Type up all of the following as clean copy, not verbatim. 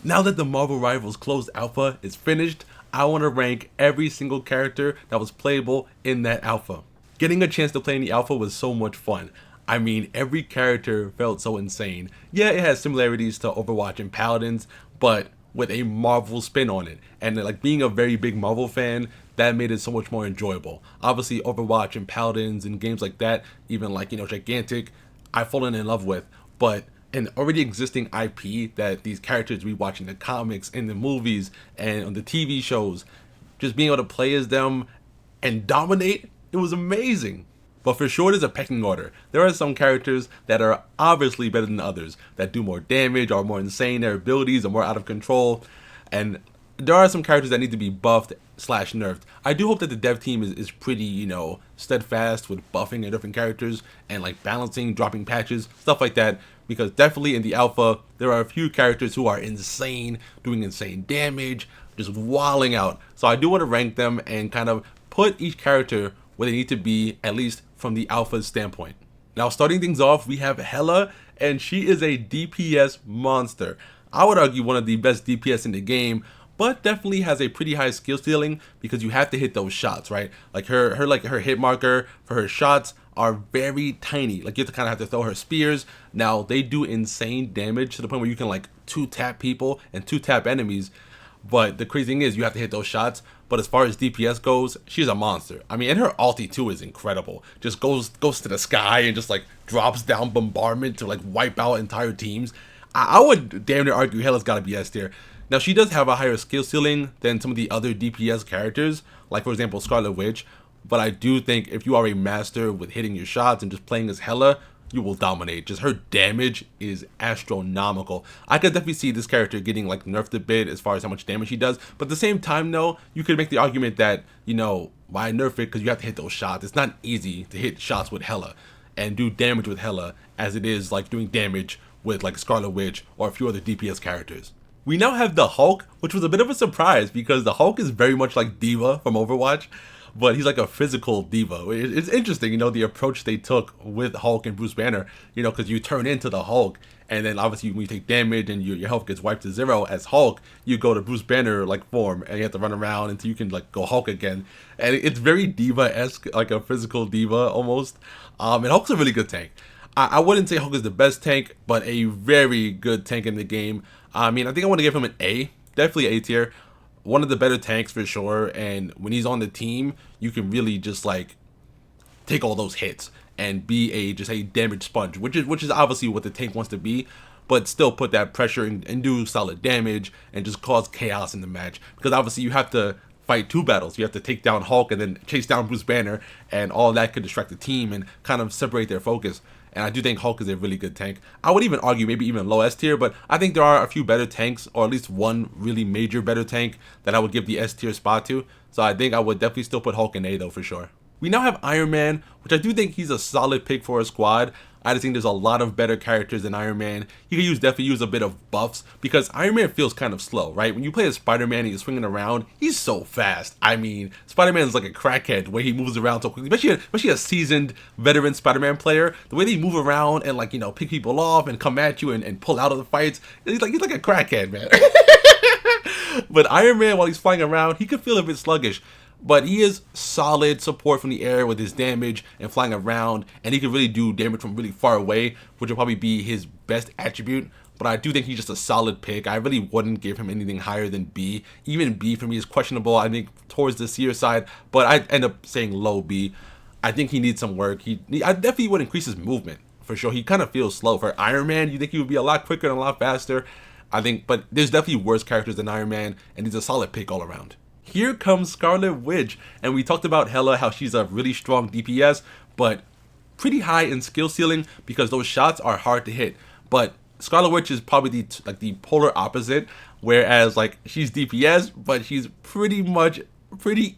Now that the Marvel Rivals closed alpha is finished, I want to rank every single character that was playable in that alpha. Getting a chance to play in the alpha was so much fun. I mean, every character felt so insane. Yeah, it has similarities to Overwatch and Paladins, but with a Marvel spin on it. And like being a very big Marvel fan, that made it so much more enjoyable. Obviously, Overwatch and Paladins and games like that, even like, Gigantic, I've fallen in love with. But an already existing IP that these characters we watch in the comics, in the movies, and on the TV shows, just being able to play as them and dominate, it was amazing. But for sure, there's a pecking order. There are some characters that are obviously better than others, that do more damage, are more insane, their abilities are more out of control, and there are some characters that need to be buffed slash nerfed. I do hope that the dev team is pretty, steadfast with buffing and different characters and like balancing, dropping patches, stuff like that. Because definitely in the alpha, there are a few characters who are insane, doing insane damage, just walling out. So I do want to rank them and kind of put each character where they need to be, at least from the alpha standpoint. Now, starting things off, we have Hela, and she is a DPS monster. I would argue one of the best DPS in the game, but definitely has a pretty high skill ceiling because you have to hit those shots, right? Like her hit marker for her shots are very tiny. Like you have to kind of have to throw her spears. Now they do insane damage to the point where you can like 2-tap people and 2-tap enemies. But the crazy thing is you have to hit those shots. But as far as DPS goes, she's a monster. I mean, and her ulti too is incredible. Just goes to the sky and just like drops down bombardment to like wipe out entire teams. I would damn near argue Hela's got to be S tier. Now she does have a higher skill ceiling than some of the other DPS characters, like for example Scarlet Witch. But I do think if you are a master with hitting your shots and just playing as Hela, you will dominate. Just her damage is astronomical. I could definitely see this character getting like nerfed a bit as far as how much damage she does. But at the same time though, you could make the argument that, why nerf it? Because you have to hit those shots. It's not easy to hit shots with Hela and do damage with Hela as it is like doing damage with like Scarlet Witch or a few other DPS characters. We now have the Hulk, which was a bit of a surprise because the Hulk is very much like D.Va from Overwatch, but he's like a physical diva. It's interesting, the approach they took with Hulk and Bruce Banner, because you turn into the Hulk, and then obviously when you take damage and your health gets wiped to zero as Hulk, you go to Bruce Banner like form, and you have to run around until you can like go Hulk again. And it's very diva-esque, like a physical diva almost. And Hulk's a really good tank. I wouldn't say Hulk is the best tank, but a very good tank in the game. I mean, I think I want to give him an A, definitely A tier. One of the better tanks for sure, and when he's on the team, you can really just like take all those hits and be just a damage sponge, which is obviously what the tank wants to be, but still put that pressure and do solid damage and just cause chaos in the match. Because obviously you have to fight two battles. You have to take down Hulk and then chase down Bruce Banner, and all that could distract the team and kind of separate their focus. And I do think Hulk is a really good tank. I would even argue maybe even low S tier, but I think there are a few better tanks, or at least one really major better tank that I would give the S tier spot to. So I think I would definitely still put Hulk in A though for sure. We now have Iron Man, which I do think he's a solid pick for a squad. I just think there's a lot of better characters than Iron Man. You can definitely use a bit of buffs because Iron Man feels kind of slow, right? When you play as Spider-Man and you're swinging around, he's so fast. I mean, Spider-Man is like a crackhead the way he moves around so quickly, especially a seasoned veteran Spider-Man player. The way they move around and like, pick people off and come at you and pull out of the fights, he's like a crackhead, man. But Iron Man, while he's flying around, he could feel a bit sluggish. But he is solid support from the air with his damage and flying around, and he can really do damage from really far away, which will probably be his best attribute. But I do think he's just a solid pick. I really wouldn't give him anything higher than B. Even B for me is questionable, I think, towards the C side, but I end up saying low B. I think he needs some work. I definitely would increase his movement, for sure. He kind of feels slow. For Iron Man, you think he would be a lot quicker and a lot faster. I think, but there's definitely worse characters than Iron Man, and he's a solid pick all around. Here comes Scarlet Witch, and we talked about Hela, how she's a really strong DPS, but pretty high in skill ceiling because those shots are hard to hit. But Scarlet Witch is probably the polar opposite, whereas like she's DPS, but she's pretty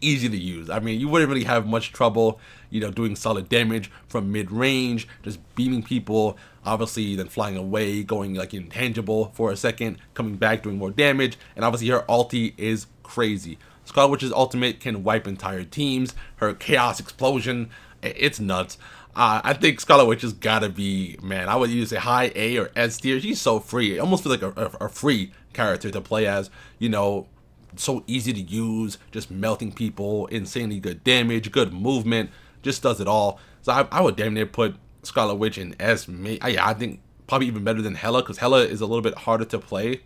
easy to use. I mean, you wouldn't really have much trouble, doing solid damage from mid-range, just beaming people, obviously then flying away, going like intangible for a second, coming back, doing more damage, and obviously her ulti is crazy. Scarlet Witch's ultimate can wipe entire teams. Her chaos explosion, it's nuts. I think Scarlet Witch has gotta be, man, I would either say high A or S tier. She's so free. It almost feels like a free character to play as. You know, so easy to use, just melting people, insanely good damage, good movement, just does it all. So I would damn near put Scarlet Witch in S. Yeah, I think probably even better than Hela, because Hela is a little bit harder to play.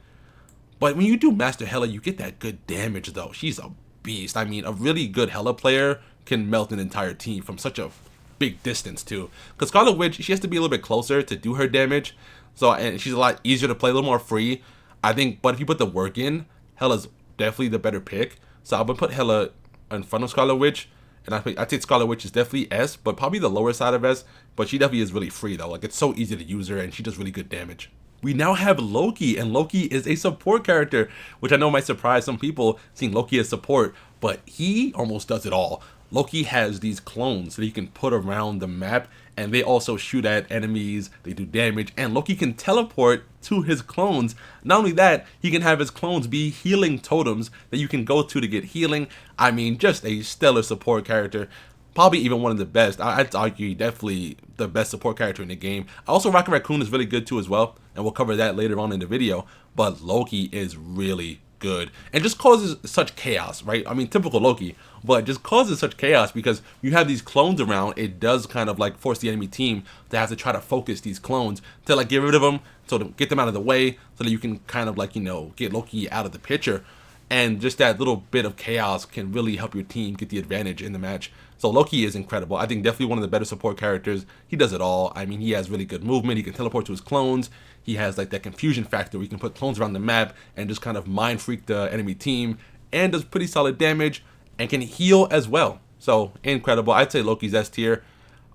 But when you do Master Hela, you get that good damage though. She's a beast. I mean, a really good Hela player can melt an entire team from such a big distance too. Because Scarlet Witch, she has to be a little bit closer to do her damage. So, and she's a lot easier to play, a little more free, I think. But if you put the work in, Hela's definitely the better pick. So I would put Hela in front of Scarlet Witch. And I think Scarlet Witch is definitely S, but probably the lower side of S. But she definitely is really free though. Like, it's so easy to use her, and she does really good damage. We now have Loki, and Loki is a support character, which I know might surprise some people seeing Loki as support, but he almost does it all. Loki has these clones that he can put around the map, and they also shoot at enemies, they do damage, and Loki can teleport to his clones. Not only that, he can have his clones be healing totems that you can go to get healing. I mean, just a stellar support character. Probably even one of the best. I'd argue definitely the best support character in the game. Also, Rocket Raccoon is really good too as well, and we'll cover that later on in the video. But Loki is really good and just causes such chaos, right? I mean, typical Loki, but just causes such chaos because you have these clones around. It does kind of like force the enemy team to have to try to focus these clones to like get rid of them, so to get them out of the way, so that you can kind of like, you know, get Loki out of the picture. And just that little bit of chaos can really help your team get the advantage in the match. So Loki is incredible. I think definitely one of the better support characters. He does it all. I mean, he has really good movement. He can teleport to his clones. He has like that confusion factor where you can put clones around the map and just kind of mind freak the enemy team, and does pretty solid damage and can heal as well. So incredible. I'd say Loki's S tier.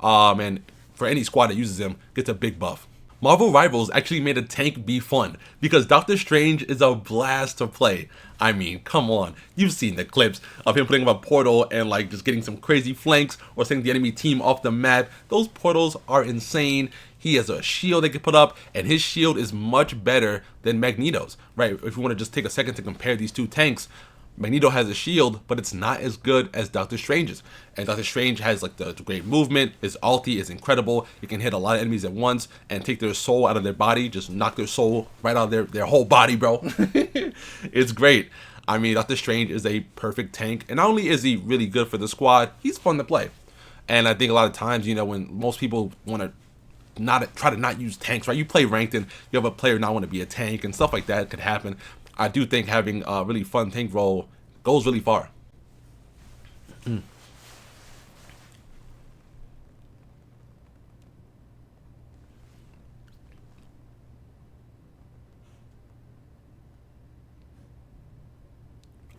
And for any squad that uses him, gets a big buff. Marvel Rivals actually made a tank be fun because Doctor Strange is a blast to play. I mean, come on. You've seen the clips of him putting up a portal and like just getting some crazy flanks or sending the enemy team off the map. Those portals are insane. He has a shield they can put up, and his shield is much better than Magneto's, right? If you want to just take a second to compare these two tanks, Magneto has a shield, but it's not as good as Doctor Strange's. And Doctor Strange has like the great movement. His ulti is incredible. He can hit a lot of enemies at once and take their soul out of their body, just knock their soul right out of their whole body, bro. It's great. I mean, Doctor Strange is a perfect tank. And not only is he really good for the squad, he's fun to play. And I think a lot of times, you know, when most people want to try to not use tanks, right? You play ranked and you have a player not want to be a tank and stuff like that could happen. I do think having a really fun tank role goes really far.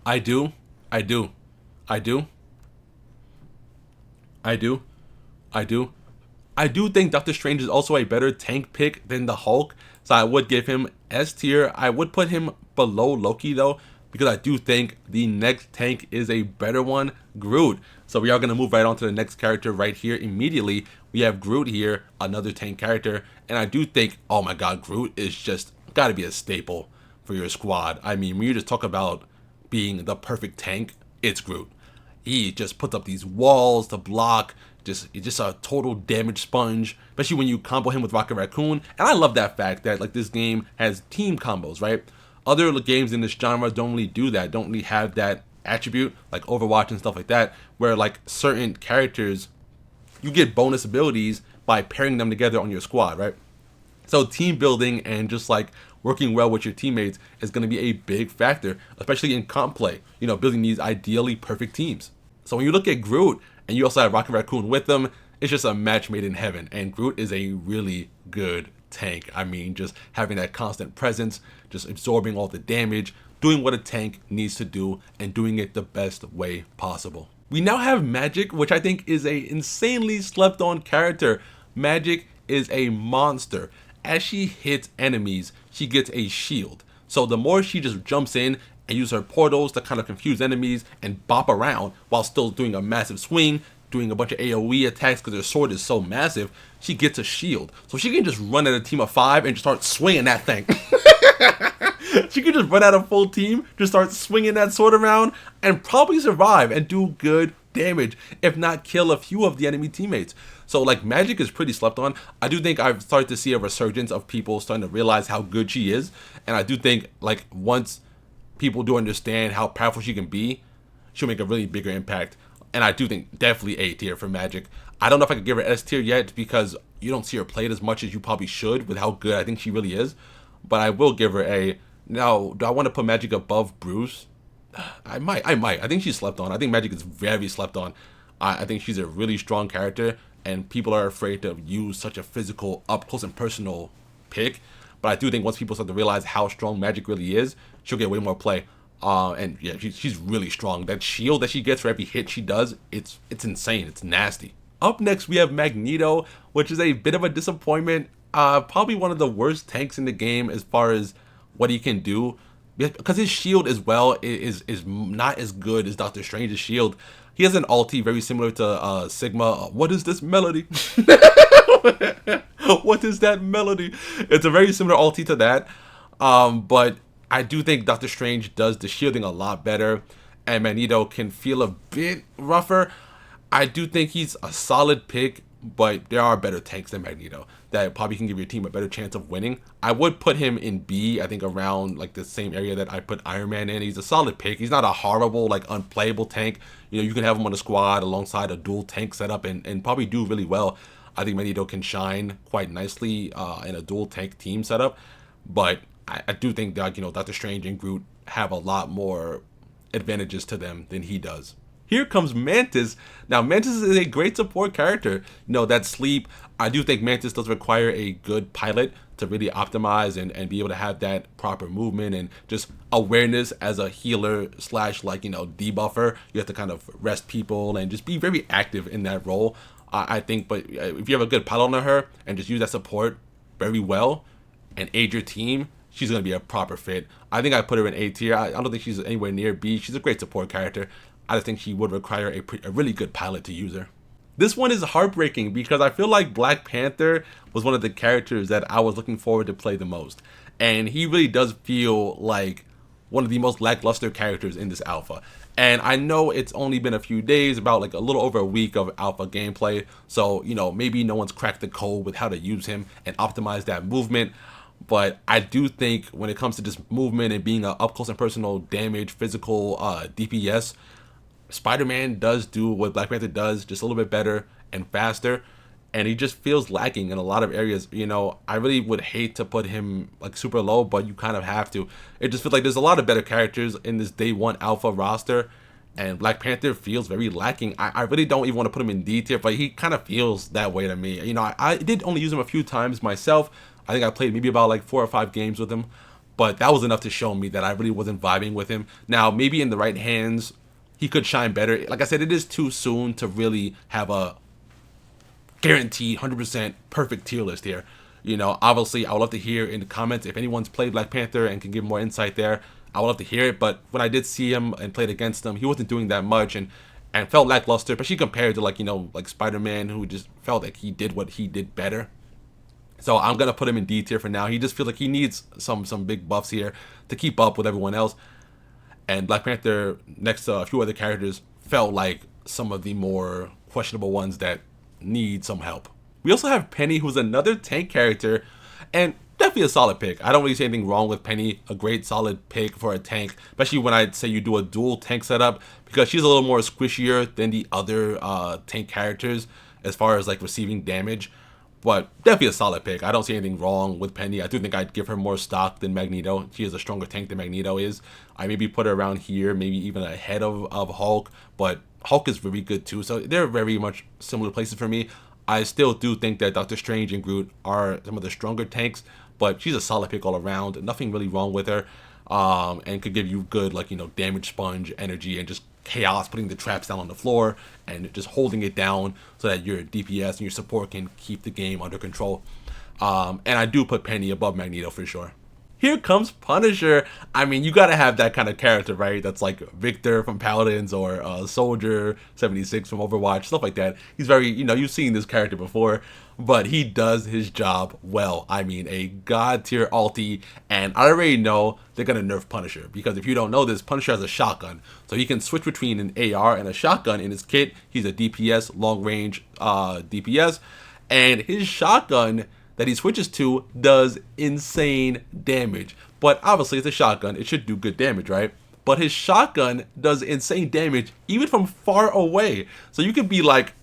I do. I do. I do. I do. I do. I do think Doctor Strange is also a better tank pick than the Hulk, so I would give him S tier. I would put him below Loki though, because I do think the next tank is a better one, Groot. So we are going to move right on to the next character right here immediately. We have Groot here, another tank character, and I do think, oh my god, Groot is just got to be a staple for your squad. I mean, when you just talk about being the perfect tank, it's Groot. He just puts up these walls to block. Just a total damage sponge, especially when you combo him with Rocket Raccoon. And I love that fact that like this game has team combos, right? Other games in this genre don't really do that, don't really have that attribute, like Overwatch and stuff like that, where like certain characters, you get bonus abilities by pairing them together on your squad, right? So team building and just like working well with your teammates is going to be a big factor, especially in comp play, you know, building these ideally perfect teams. So when you look at Groot, and you also have Rocket Raccoon with them, it's just a match made in heaven. And Groot is a really good tank. I mean, just having that constant presence, just absorbing all the damage, doing what a tank needs to do, and doing it the best way possible. We now have Magik, which I think is a insanely slept on character. Magik is a monster. As she hits enemies, she gets a shield. So the more she just jumps in and use her portals to kind of confuse enemies and bop around while still doing a massive swing, doing a bunch of AoE attacks because her sword is so massive, she gets a shield. So she can just run at a team of 5 and just start swinging that thing. She can just run at a full team, just start swinging that sword around, and probably survive and do good damage, if not kill a few of the enemy teammates. So like Magic is pretty slept on. I do think I've started to see a resurgence of people starting to realize how good she is. And I do think like once people do understand how powerful she can be, she'll make a really bigger impact. And I do think definitely A tier for Magic. I don't know if I could give her S tier yet because you don't see her played as much as you probably should with how good I think she really is. But I will give her A. Now, do I want to put Magic above Bruce? I might. I think she's slept on. I think Magic is very slept on. I think she's a really strong character, and people are afraid to use such a physical, up close and personal pick. But I do think once people start to realize how strong Magic really is, she'll get way more play. And yeah, she's really strong. That shield that she gets for every hit she does, it's insane. It's nasty. Up next, we have Magneto, which is a bit of a disappointment. Probably one of the worst tanks in the game as far as what he can do, because his shield as well is not as good as Doctor Strange's shield. He has an ulti very similar to Sigma. What is this melody? What is that melody? It's a very similar ulti to that. But I do think Doctor Strange does the shielding a lot better, and Magneto can feel a bit rougher. I do think he's a solid pick, but there are better tanks than Magneto that probably can give your team a better chance of winning. I would put him in B, I think around like the same area that I put Iron Man in. He's a solid pick. He's not a horrible, like unplayable tank. You know, you can have him on a squad alongside a dual tank setup and probably do really well. I think Magneto can shine quite nicely in a dual tank team setup. But I do think that, you know, Doctor Strange and Groot have a lot more advantages to them than he does. Here comes Mantis. Now, Mantis is a great support character. You know, that sleep. I do think Mantis does require a good pilot to really optimize and be able to have that proper movement and just awareness as a healer slash, like, you know, debuffer. You have to kind of rest people and just be very active in that role. I think, but if you have a good pilot on her and just use that support very well and aid your team, she's going to be a proper fit. I think I put her in A tier. I don't think she's anywhere near B. She's a great support character. I just think she would require a really good pilot to use her. This one is heartbreaking because I feel like Black Panther was one of the characters that I was looking forward to play the most. And he really does feel like one of the most lackluster characters in this alpha. And I know it's only been a few days, about like a little over a week of alpha gameplay. So, you know, maybe no one's cracked the code with how to use him and optimize that movement. But I do think when it comes to this movement and being an up close and personal damage, physical DPS, Spider-Man does do what Black Panther does, just a little bit better and faster, and he just feels lacking in a lot of areas. You know, I really would hate to put him like super low, but you kind of have to. It just feels like there's a lot of better characters in this day one alpha roster, and Black Panther feels very lacking. I really don't even want to put him in D tier, but he kind of feels that way to me. You know, I did only use him a few times myself. I think I played maybe about like 4 or 5 games with him, but that was enough to show me that I really wasn't vibing with him. Now, maybe in the right hands, he could shine better. Like I said, it is too soon to really have a guaranteed 100% perfect tier list here. You know, obviously, I would love to hear in the comments if anyone's played Black Panther and can give more insight there. I would love to hear it. But when I did see him and played against him, he wasn't doing that much and felt lackluster, especially compared to, like, you know, like Spider-Man, who just felt like he did what he did better. So I'm gonna put him in D tier for now. He just feels like he needs some big buffs here to keep up with everyone else. And Black Panther, next to a few other characters, felt like some of the more questionable ones that need some help. We also have Penny, who's another tank character, and definitely a solid pick. I don't really see anything wrong with Penny. A great solid pick for a tank, especially when I say you do a dual tank setup, because she's a little more squishier than the other tank characters as far as like receiving damage. But definitely a solid pick. I don't see anything wrong with Penny. I do think I'd give her more stock than Magneto. She is a stronger tank than Magneto is. I maybe put her around here, maybe even ahead of Hulk. But Hulk is very good too. So they're very much similar places for me. I still do think that Doctor Strange and Groot are some of the stronger tanks. But she's a solid pick all around. Nothing really wrong with her. And could give you good, like, you know, damage sponge energy and just chaos, putting the traps down on the floor and just holding it down so that your DPS and your support can keep the game under control. And I do put Penny above Magneto for sure. Here comes Punisher. I mean, you gotta have that kind of character, right? That's like Victor from Paladins or Soldier 76 from Overwatch, stuff like that. He's very, you've seen this character before, but he does his job well. I mean, a god tier ulti, and I already know they're gonna nerf Punisher because if you don't know this, Punisher has a shotgun, so he can switch between an AR and a shotgun in his kit. He's a DPS, long range DPS, and his shotgun that he switches to does insane damage. But obviously it's a shotgun, it should do good damage, right? But his shotgun does insane damage even from far away. So you could be like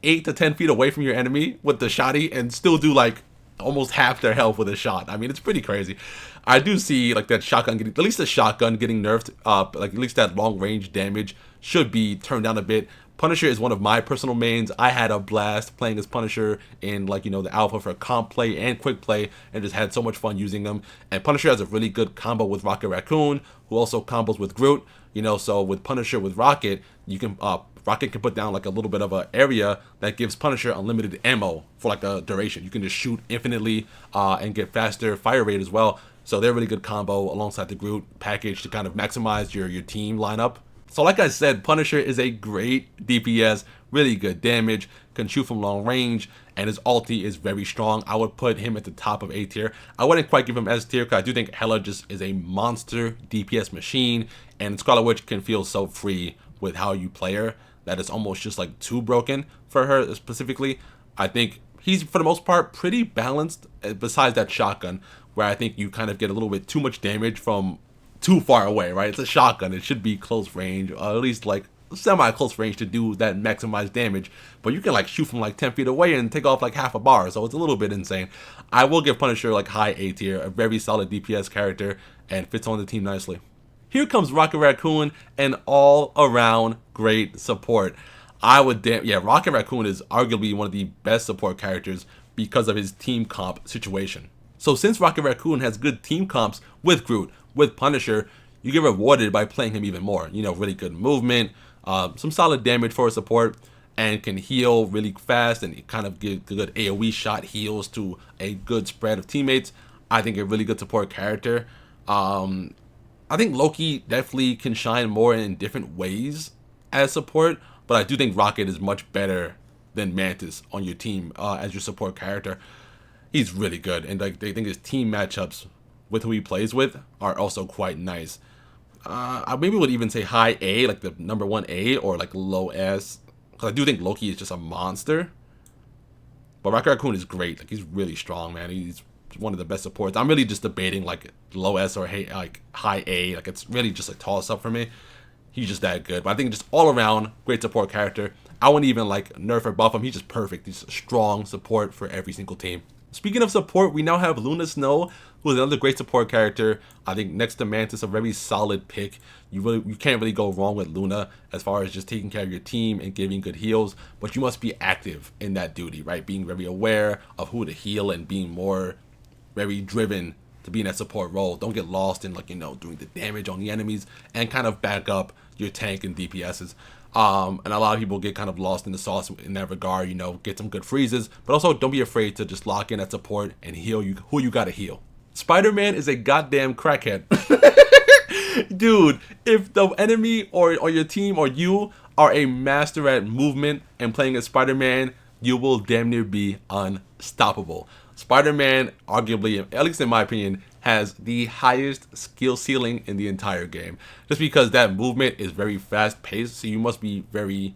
8 to 10 feet away from your enemy with the shotty and still do like almost half their health with a shot. I mean, it's pretty crazy. I do see like that shotgun getting, at least the shotgun getting nerfed, like at least that long range damage should be turned down a bit. Punisher is one of my personal mains. I had a blast playing as Punisher in the alpha for comp play and quick play, and just had so much fun using them. And Punisher has a really good combo with Rocket Raccoon, who also combos with Groot. So with Punisher with Rocket, you can Rocket can put down like a little bit of an area that gives Punisher unlimited ammo for like the duration. You can just shoot infinitely and get faster fire rate as well. So they're a really good combo alongside the Groot package to kind of maximize your team lineup. So like I said, Punisher is a great DPS, really good damage, can shoot from long range, and his ulti is very strong. I would put him at the top of A tier. I wouldn't quite give him S tier because I do think Hela just is a monster DPS machine, and Scarlet Witch can feel so free with how you play her that it's almost just like too broken for her specifically. I think he's, for the most part, pretty balanced besides that shotgun, where I think you kind of get a little bit too much damage from too far away, right? It's a shotgun. It should be close range, or at least like semi-close range to do that maximized damage. But you can like shoot from like 10 feet away and take off like half a bar, so it's a little bit insane. I will give Punisher like high A tier, a very solid DPS character, and fits on the team nicely. Here comes Rocket Raccoon, an all-around great support. Rocket Raccoon is arguably one of the best support characters because of his team comp situation. So since Rocket Raccoon has good team comps with Groot, with Punisher, you get rewarded by playing him even more. Really good movement, some solid damage for a support, and can heal really fast and kind of give good AoE shot heals to a good spread of teammates. I think a really good support character. I think Loki definitely can shine more in different ways as support, but I do think Rocket is much better than Mantis on your team as your support character. He's really good, and like they think his team matchups with who he plays with are also quite nice. I maybe would even say high A, like the number 1 A, or like low S, because I do think Loki is just a monster. But Rocket Raccoon is great. Like, he's really strong, man. He's one of the best supports. I'm really just debating like low S or like high A. Like, it's really just a toss up for me. He's just that good. But I think just all around great support character. I wouldn't even like nerf or buff him. He's just perfect. He's a strong support for every single team. Speaking of support, we now have Luna Snow, who is another great support character. I think next to Mantis, a very solid pick. You can't really go wrong with Luna as far as just taking care of your team and giving good heals, but you must be active in that duty, right? Being very aware of who to heal and being more very driven to be in that support role. Don't get lost in doing the damage on the enemies, and kind of back up your tank and DPSs. And a lot of people get kind of lost in the sauce in that regard, get some good freezes, but also don't be afraid to just lock in at support and heal who you gotta heal. Spider-Man is a goddamn crackhead. Dude, if the enemy or your team or you are a master at movement and playing as Spider-Man, you will damn near be unstoppable. Spider-Man, arguably, at least in my opinion, has the highest skill ceiling in the entire game. Just because that movement is very fast paced, so you must be very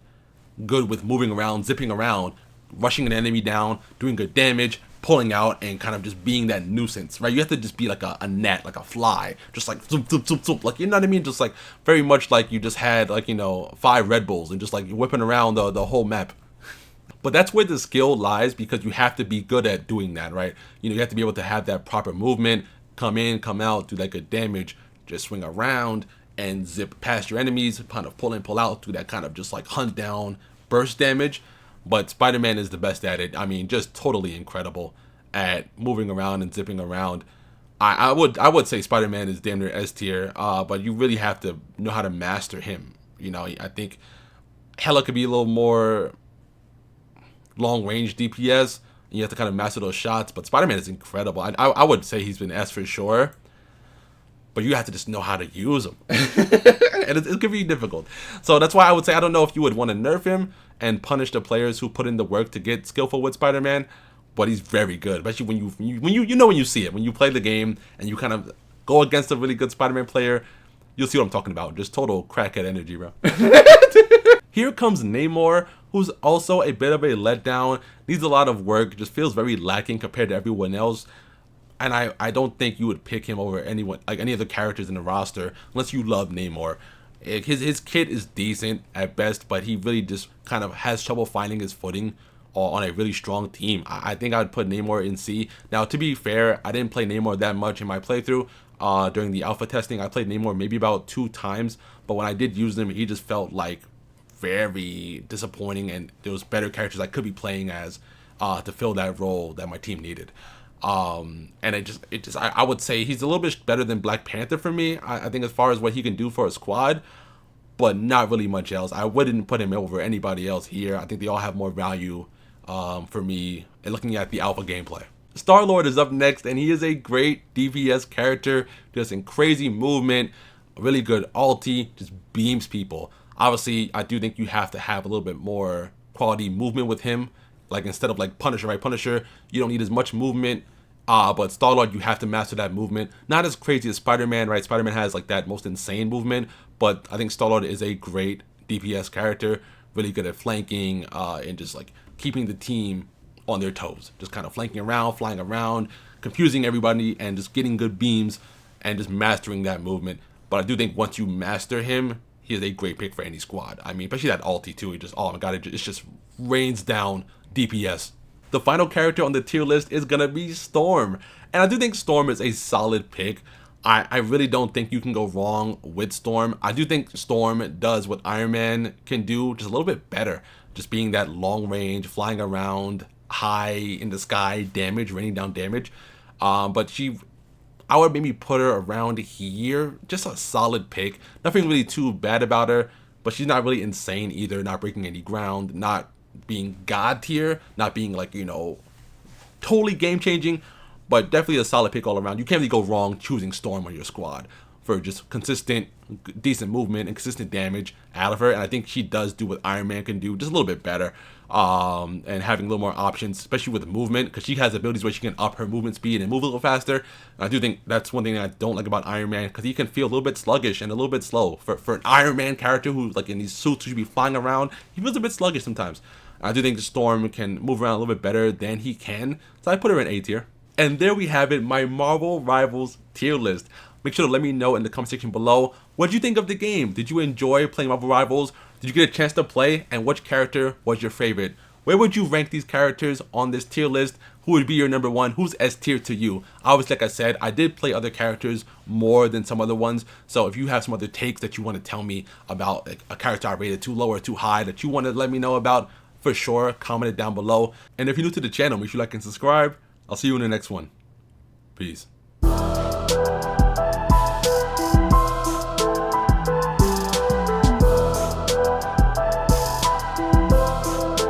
good with moving around, zipping around, rushing an enemy down, doing good damage, pulling out, and kind of just being that nuisance, right? You have to just be like a gnat, like a fly, just like zoop, zoop, zoop, zoop, like, you know what I mean? Just like very much like you just had 5 Red Bulls and just like whipping around the whole map. But that's where the skill lies, because you have to be good at doing that, right? You have to be able to have that proper movement, come in, come out, do that good damage, just swing around and zip past your enemies, kind of pull in, pull out, do that kind of just like hunt down burst damage. But Spider-Man is the best at it. I mean, just totally incredible at moving around and zipping around. I would say Spider-Man is damn near S tier, but you really have to know how to master him. I think Hela could be a little more long range DPS, and you have to kind of master those shots, but Spider-Man is incredible. I would say he's been S for sure, but you have to just know how to use them. And it can be difficult. So that's why I would say I don't know if you would want to nerf him and punish the players who put in the work to get skillful with Spider-Man, but he's very good, especially when you see it, when you play the game and you kind of go against a really good Spider-Man player, you'll see what I'm talking about. Just total crackhead energy, bro. Here comes Namor, who's also a bit of a letdown, needs a lot of work, just feels very lacking compared to everyone else. And I don't think you would pick him over anyone, like any of the characters in the roster, unless you love Namor. His kit is decent at best, but he really just kind of has trouble finding his footing on a really strong team. I think I would put Namor in C. Now, to be fair, I didn't play Namor that much in my playthrough. During the alpha testing, I played Namor maybe about 2 times, but when I did use him, he just felt like very disappointing, and there was better characters I could be playing as to fill that role that my team needed. And I would say he's a little bit better than Black Panther for me. I think as far as what he can do for a squad, but not really much else. I wouldn't put him over anybody else here. I think they all have more value for me in looking at the alpha gameplay. Star-Lord is up next, and he is a great DPS character, just in crazy movement, really good ulti, just beams people. Obviously, I do think you have to have a little bit more quality movement with him. Like, instead of like Punisher, right? Punisher, you don't need as much movement. But Star-Lord, you have to master that movement. Not as crazy as Spider-Man, right? Spider-Man has like that most insane movement, but I think Star-Lord is a great DPS character, really good at flanking and just like keeping the team on their toes. Just kind of flanking around, flying around, confusing everybody, and just getting good beams and just mastering that movement. But I do think once you master him, he is a great pick for any squad. I mean, especially that ulti too. He just, oh my god, it just rains down DPS. The final character on the tier list is gonna be Storm, and I do think Storm is a solid pick. I really don't think you can go wrong with Storm. I do think Storm does what Iron Man can do, just a little bit better. Just being that long range, flying around, high in the sky damage, raining down damage. But I would maybe put her around here. Just a solid pick. Nothing really too bad about her, but she's not really insane either, not breaking any ground, not being god tier, not being like, you know, totally game changing, but definitely a solid pick all around. You can't really go wrong choosing Storm on your squad for just consistent, decent movement and consistent damage out of her. And I think she does do what Iron Man can do, just a little bit better. And having a little more options, especially with movement, because she has abilities where she can up her movement speed and move a little faster. And I do think that's one thing that I don't like about Iron Man, because he can feel a little bit sluggish and a little bit slow. For an Iron Man character who's like in these suits who should be flying around, he feels a bit sluggish sometimes. I do think the Storm can move around a little bit better than he can, so I put her in A tier. And there we have it, my Marvel Rivals tier list. Make sure to let me know in the comment section below, what did you think of the game? Did you enjoy playing Marvel Rivals? Did you get a chance to play? And which character was your favorite? Where would you rank these characters on this tier list? Who would be your number one? Who's S tier to you? Obviously, like I said, I did play other characters more than some other ones. So if you have some other takes that you want to tell me about, like a character I rated too low or too high that you want to let me know about, for sure, comment it down below. And if you're new to the channel, make sure you like and subscribe. I'll see you in the next one. Peace.